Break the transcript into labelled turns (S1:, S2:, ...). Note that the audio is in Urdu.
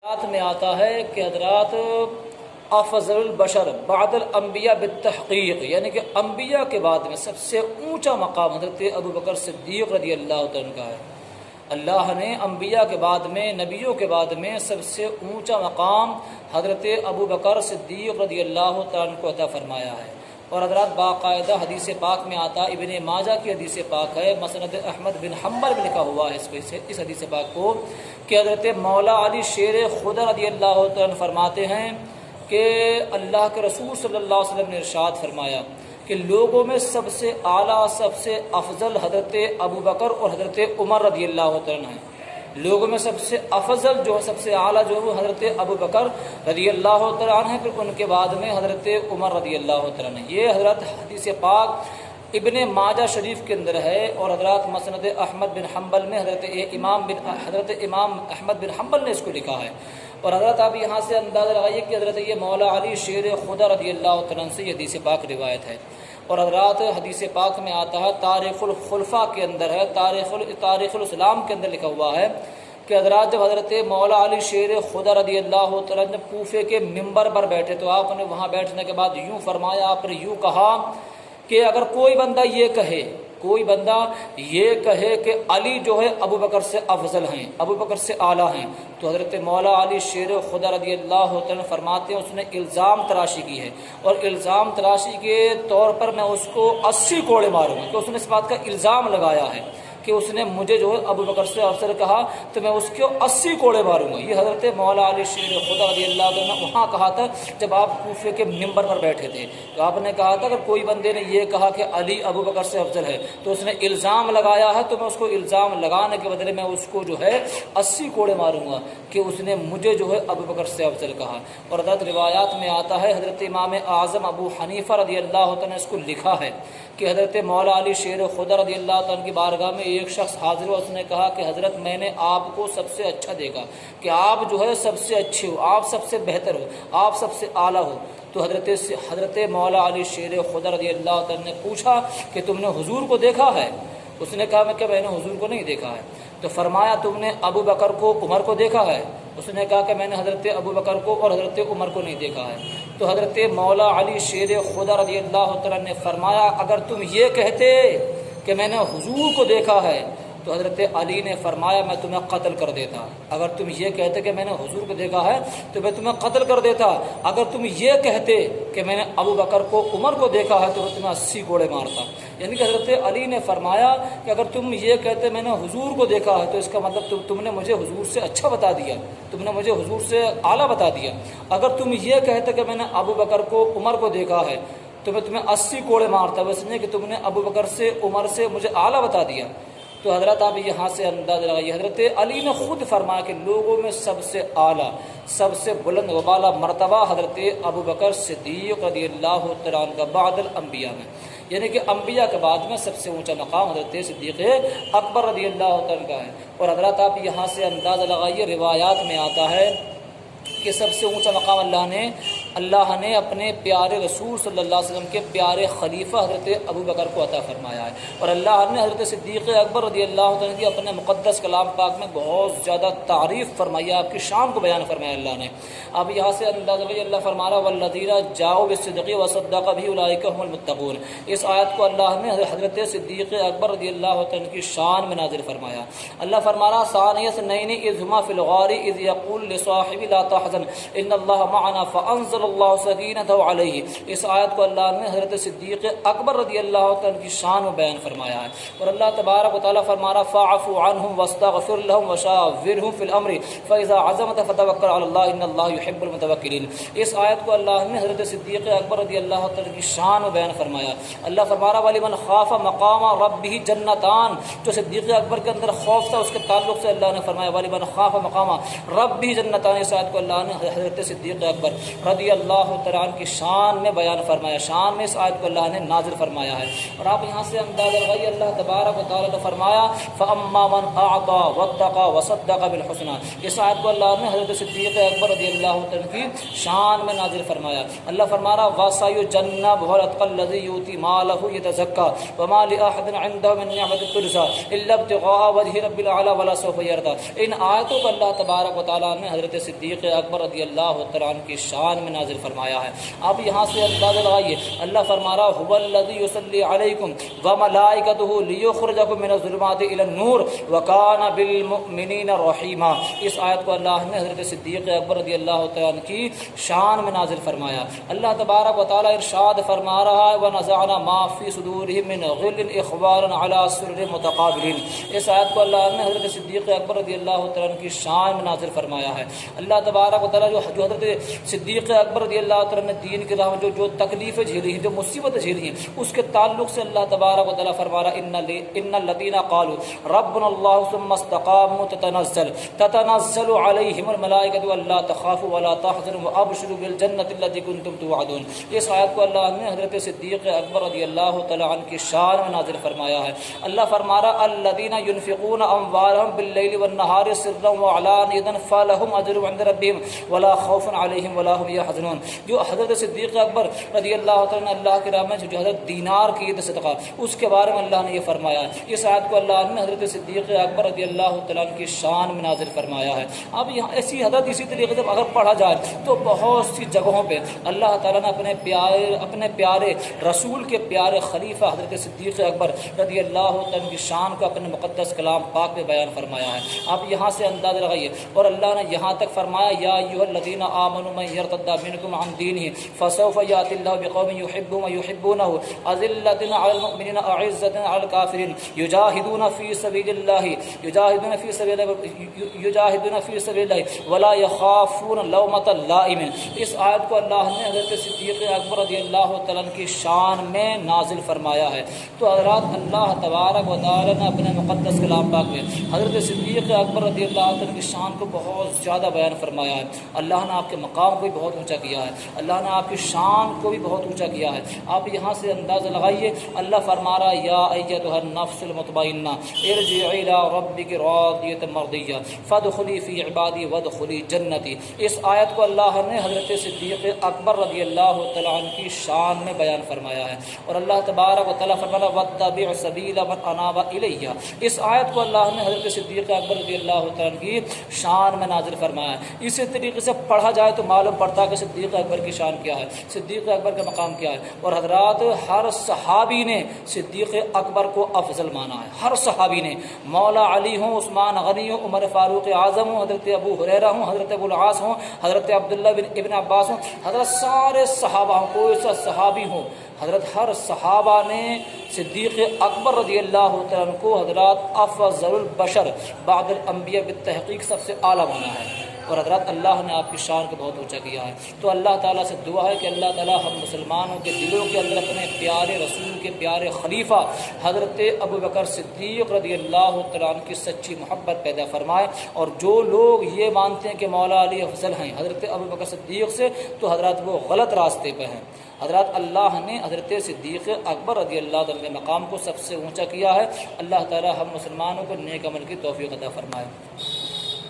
S1: بات میں آتا ہے کہ حضرات افضل البشر بعد الانبیاء بالتحقیق، یعنی کہ انبیاء کے بعد میں سب سے اونچا مقام حضرت ابو بکر صدیق رضی اللہ تعالیٰ کا ہے۔ اللہ نے انبیاء کے بعد میں، نبیوں کے بعد میں سب سے اونچا مقام حضرت ابو بکر صدیق رضی اللہ تعالیٰ کو عطا فرمایا ہے۔ اور حضرات باقاعدہ حدیث پاک میں آتا، ابن ماجہ کی حدیث پاک ہے، مسند احمد بن حنبل میں لکھا ہوا ہے اس حدیث پاک کو کہ حضرت مولا علی شیر خدا رضی اللہ عنہ فرماتے ہیں کہ اللہ کے رسول صلی اللہ علیہ وسلم نے ارشاد فرمایا کہ لوگوں میں سب سے اعلیٰ، سب سے افضل حضرت ابو بکر اور حضرت عمر رضی اللہ عنہ ہیں۔ لوگوں میں سب سے افضل جو ہے، سب سے اعلیٰ جو ہے وہ حضرت ابو بکر رضی اللہ تعالیٰ عنہ ہے، پھر ان کے بعد میں حضرت عمر رضی اللہ تعالیٰ عنہ۔ یہ حضرت حدیث پاک ابن ماجہ شریف کے اندر ہے، اور حضرات مسند احمد بن حنبل میں حضرت امام احمد بن حنبل نے اس کو لکھا ہے۔ اور حضرت آپ یہاں سے اندازہ لگائیے کہ حضرت یہ مولا علی شیر خدا رضی اللہ تعالیٰ عنہ سے یہ حدیث پاک روایت ہے۔ اور حضرات حدیث پاک میں آتا ہے، تاریخ الخلفاء کے اندر ہے، تاریخ الاسلام کے اندر لکھا ہوا ہے کہ حضرات جب حضرت مولا علی شیر خدا رضی اللہ تعالیٰ عنہ کوفے کے منبر پر بیٹھے تو آپ نے وہاں بیٹھنے کے بعد یوں فرمایا، آپ نے یوں کہا کہ اگر کوئی بندہ یہ کہے کہ علی جو ہے ابو بکر سے افضل ہیں، ابو بکر سے اعلیٰ ہیں، تو حضرت مولا علی شیر خدا رضی اللہ تعالیٰ فرماتے ہیں اس نے الزام تراشی کی ہے، اور الزام تراشی کے طور پر میں اس کو 80 کوڑے ماروں گا، کہ اس نے اس بات کا الزام لگایا ہے کہ اس نے مجھے جو ہے ابو بکر سے افضل کہا تو میں اس کو 80 کوڑے ماروں گا۔ یہ حضرت مولا علی شیر خدا رضی اللہ عنہ نے وہاں کہا تھا جب آپ کوفے کے منبر پر بیٹھے تھے، تو آپ نے کہا تھا اگر کوئی بندے نے یہ کہا کہ علی ابو بکر سے افضل ہے تو اس نے الزام لگایا ہے، تو میں اس کو الزام لگانے کے بدلے میں اس کو جو ہے 80 کوڑے ماروں گا کہ اس نے مجھے جو ہے ابو بکر سے افضل کہا۔ اور حضرت روایات میں آتا ہے، حضرت امام اعظم ابو حنیفہ رضی اللہ عنہ نے اس کو لکھا ہے کہ حضرت مولا علی شیر خدا رضی اللہ عنہ کی بارگاہ میں ایک شخص حاضر ہوا، اس نے کہا کہ حضرت میں نے آپ کو سب سے اچھا دیکھا کہ آپ جو ہے سب سے اچھے ہو، آپ سب سے بہتر ہو، آپ سب سے اعلیٰ ہو۔ تو حضرت مولا علی شیر خدا رضی اللہ عنہ نے پوچھا کہ تم نے حضور کو دیکھا ہے؟ اس نے کہا کہ میں نے حضور کو نہیں دیکھا ہے۔ تو فرمایا تم نے ابو بکر کو، عمر کو دیکھا ہے؟ اس نے کہا کہ میں نے حضرت ابو بکر کو اور حضرت عمر کو نہیں دیکھا ہے۔ تو حضرت مولا علی شیر خدا رضی اللہ تعالیٰ نے فرمایا اگر تم یہ کہتے کہ میں نے حضور کو دیکھا ہے تو حضرت علی نے فرمایا میں تمہیں قتل کر دیتا۔ اگر تم یہ کہتے کہ میں نے حضور کو دیکھا ہے تو میں تمہیں قتل کر دیتا، اگر تم یہ کہتے کہ میں نے ابو بکر کو، عمر کو دیکھا ہے تو میں تمہیں 80 کوڑے مارتا۔ یعنی کہ حضرت علی نے فرمایا کہ اگر تم یہ کہتے میں نے حضور کو دیکھا ہے تو اس کا مطلب تم نے مجھے حضور سے اچھا بتا دیا، تم نے مجھے حضور سے اعلیٰ بتا دیا۔ اگر تم یہ کہتے کہ میں نے ابو بکر کو، عمر کو دیکھا ہے تو میں تمہیں 80 کوڑے مارتا، بس نہیں کہ تم نے ابو بکر سے، عمر سے مجھے اعلیٰ بتا دیا۔ تو حضرت آپ یہاں سے اندازہ لگائیے، حضرت علی نے خود فرمایا کہ لوگوں میں سب سے اعلیٰ، سب سے بلند و بالا مرتبہ حضرت ابو بکر صدیق رضی اللہ تعالیٰ عنہ کا بعد الانبیاء میں، یعنی کہ انبیاء کے بعد میں سب سے اونچا مقام حضرت صدیق اکبر رضی اللہ تعالیٰ کا ہے۔ اور حضرت آپ یہاں سے اندازہ لگائیے، روایات میں آتا ہے کہ سب سے اونچا مقام اللہ نے اپنے پیارے رسول صلی اللہ علیہ وسلم کے پیارے خلیفہ حضرت ابو بکر کو عطا فرمایا ہے، اور اللہ نے حضرت صدیق اکبر رضی اللہ عنہ کی اپنے مقدس کلام پاک میں بہت زیادہ تعریف فرمائی، آپ کی شان کو بیان فرمایا اللہ نے۔ اب یہاں سے اندازہ لگائیے، اللہ فرما رہا والذین جاؤوا بالصدق وصدقوا به اولئک هم المتقون۔ اس آیت کو اللہ نے حضرت صدیق اکبر رضی اللہ عنہ کی شان میں نازل فرمایا۔ اللہ فرما رہا ثانی اثنین اذ ہما فی الغار اذ یقول لصاحبہ لا تحزن ان اللہ معنا فانزل اللہ سکینتہ علیہ۔ اس آیت کو اللہ نے حضرت صدیق اکبر رضی اللہ عنہ کی شان میں بیان فرمایا ہے۔ اور اللہ تبارک و تعالیٰ فرما رہا فاعف عنہم واستغفر لهم وشاورهم فی الامر فاذا عزمت فتوکل علی اللہ ان اللہ يحب المتوکلین۔ اس آیت کو اللہ نے حضرت صدیق اکبر رضی اللہ عنہ کی شان میں بیان فرمایا۔ اللہ فرما رہا ولمن خاف مقام ربہ جنتان، جو صدیق اکبر کے اندر خوف تھا اس کے تعلق سے اللہ نے فرمایا ولمن خاف مقام ربہ جنتان۔ اس آیت کو اللہ نے حضرت صدیق اکبر رضی رضی اللہ تعالیٰ عنہ کی شان میں بیان فرمایا، شان میں اس آیت کو اللہ نے نازل فرمایا ہے۔ اور آپ یہاں سے اندازہ لگائیے، اللہ تبارک و تعالیٰ نے فرمایا فَأَمَّا مَنْ أَعْطَى وَاتَّقَى وَصَدَّقَ بِالْحُسْنَى، اس آیت کو اللہ نے حضرت صدیق اکبر رضی اللہ تعالیٰ کی شان میں نازل فرمایا۔ اللہ فرما رہا وَسَيُجَنَّبُهَا الْأَتْقَى الَّذِي يُؤْتِي مَالَهُ يَتَزَكَّى وَمَا لِأَحَدٍ عِندَهُ مِن نِّعْمَةٍ تُجْزَى إِلَّا ابْتِغَاءَ وَجْهِ رَبِّ الْأَعْلَى وَلَا سَوْفَ يَرْضَى۔ ان آیتوں کو اللہ تبارک و تعالیٰ نے حضرت صدیق اکبر رضی اللہ تعالیٰ عنہ کی شان میں نازل فرمایا ہے۔ اب یہاں سے اندازہ لگائیے، اللہ فرما رہا هُوَ الَّذِي يُصَلِّي عَلَيْكُمْ وَمَلَائِكَتُهُ لِيُخْرِجَكُم مِّنَ الظُّلُمَاتِ إِلَى النُّورِ وَكَانَ بِالْمُؤْمِنِينَ رَحِيمًا۔ اس آیت کو اللہ نے حضرت صدیق اکبر رضی اللہ تعالیٰ عنہ کی شان میں نازل فرمایا۔ اللہ تبارک و تعالیٰ ارشاد فرما رہا ہے وَنَزَعْنَا مَا فِي صُدُورِهِم مِّنْ غِلٍّ إِخْوَانًا عَلَىٰ سُرُرٍ مُتَقَابِلِينَ۔ اس آیت کو اللہ نے حضرت صدیق اکبر رضی اللہ تعالیٰ عنہ کی شان میں نازل فرمایا ہے۔ اللہ تبارک و تعالیٰ جو حضرت صدیق اکبر رضی اللہ تعالیٰ نے دین کے راہ میں جو تکلیفیں جھیلی ہیں، جو مصیبتیں جھیلی ہیں، اس کے تعلق سے اللہ تبارک و تعالیٰ فرما رہا ان الذین قالوا ربنا اللہ ثم استقاموا تتنزل علیہم الملائکۃ الا تخافوا ولا تحزنوا وابشروا بالجنۃ التي کنتم توعدون۔ اس آیت کو اللہ نے حضرت صدیق اکبر رضی اللہ تعالیٰ عنہ کی شان میں نازل فرمایا ہے۔ اللہ فرما رہا الذین ينفقون اموالهم باللیل والنہار سرا وعلانیۃ فلهم اجر عند ربهم ولا خوف علیہم ولا هم يحزنون۔ جو حضرت صدیق اکبر رضی اللہ تعالیٰ نے اللہ کے راہ میں جو حضرت دینار کی صدقہ، اس کے بارے میں اللہ نے یہ فرمایا ہے۔ اس آیت کو اللہ نے حضرت صدیق اکبر رضی اللہ تعالیٰ کی شان میں نازل فرمایا ہے۔ اب یہاں ایسی حضرت اسی طریقے سے اگر پڑھا جائے تو بہت سی جگہوں پہ اللہ تعالیٰ نے اپنے پیارے رسول کے پیارے خلیفہ حضرت صدیق اکبر رضی اللہ تعالیٰ کی شان کو اپنے مقدس کلام پاک میں بیان فرمایا ہے۔ اب یہاں سے اندازہ لگائیے، اور اللہ نے یہاں تک فرمایا یا ایھا الذین آمنوا من یرتد منکم عن دینہ فسوف یأتی اللہ بقوم یحبهم ویحبونہ اذلۃ علی المؤمنین اعزۃ علی الکافرین یجاہدون فی سبیل اللہ ولا یخافون لومۃ لائم۔ اس آیت کو اللہ نے حضرت صدیق اکبر رضی اللہ تعالیٰ کی شان میں نازل فرمایا ہے۔ تو حضرات اللہ تبارک و تعالیٰ نے اپنے مقدس کلام پاک میں حضرت صدیق اکبر رضی اللہ تعالیٰ کی شان کو بہت زیادہ بیان فرمایا ہے۔ اللہ نے آپ کے مقام کو بھی بہت اونچا کیا ہے، اللہ نے آپ کی شان کو بھی بہت اونچا کیا ہے۔ آپ یہاں سے اندازہ لگائیے، اللہ فرما رہا یا ایتھا النفس المطمئنہ ارجعی الی ربک راضیۃ مرضیہ فادخلی فی عبادی وادخلی جنتی۔ اس آیت کو اللہ نے حضرت صدیق اکبر رضی اللہ تعالیٰ عنہ کی شان میں بیان فرمایا ہے۔ اور اللہ تبارک و تعالیٰ فرمایا واتبع سبیل من اناب الیہ۔ اس آیت کو اللہ نے حضرت صدیق اکبر رضی اللہ تعالیٰ عنہ کی شان میں نازل فرمایا ہے۔ اسی طریقے سے پڑھا جائے تو معلوم پڑتا ہے کہ صدیق اکبر کی شان کیا ہے، صدیق اکبر کا مقام کیا ہے۔ اور حضرات ہر صحابی نے صدیق اکبر کو افضل مانا ہے، ہر صحابی نے، مولا علی ہوں، عثمان غنی ہوں، عمر فاروق اعظم ہوں، حضرت ابو ہریرہ ہوں، حضرت ابو العاص ہوں، حضرت عبداللہ ابن عباس ہوں، حضرت سارے صحابہ ہوں، کوئی سا صحابی ہوں، حضرت ہر صحابہ نے صدیق اکبر رضی اللہ عنہ کو حضرات افضل البشر بعد الانبیاء بالتحقیق سب سے اعلیٰ مانا ہے۔ اور حضرات اللہ نے آپ کی شان کو بہت اونچا کیا ہے۔ تو اللہ تعالیٰ سے دعا ہے کہ اللہ تعالیٰ ہم مسلمانوں کے دلوں کے اندر اپنے پیارے رسول کے پیارے خلیفہ حضرت ابوبکر صدیق رضی اللہ تعالیٰ عنہ کی سچی محبت پیدا فرمائے۔ اور جو لوگ یہ مانتے ہیں کہ مولا علی افضل ہیں حضرت ابوبکر صدیق سے، تو حضرات وہ غلط راستے پہ ہیں۔ حضرات اللہ نے حضرت صدیق اکبر رضی اللہ عنہ کے مقام کو سب سے اونچا کیا ہے۔ اللہ تعالیٰ ہم مسلمانوں کو نیک عمل کی توفیق عطا فرمائے۔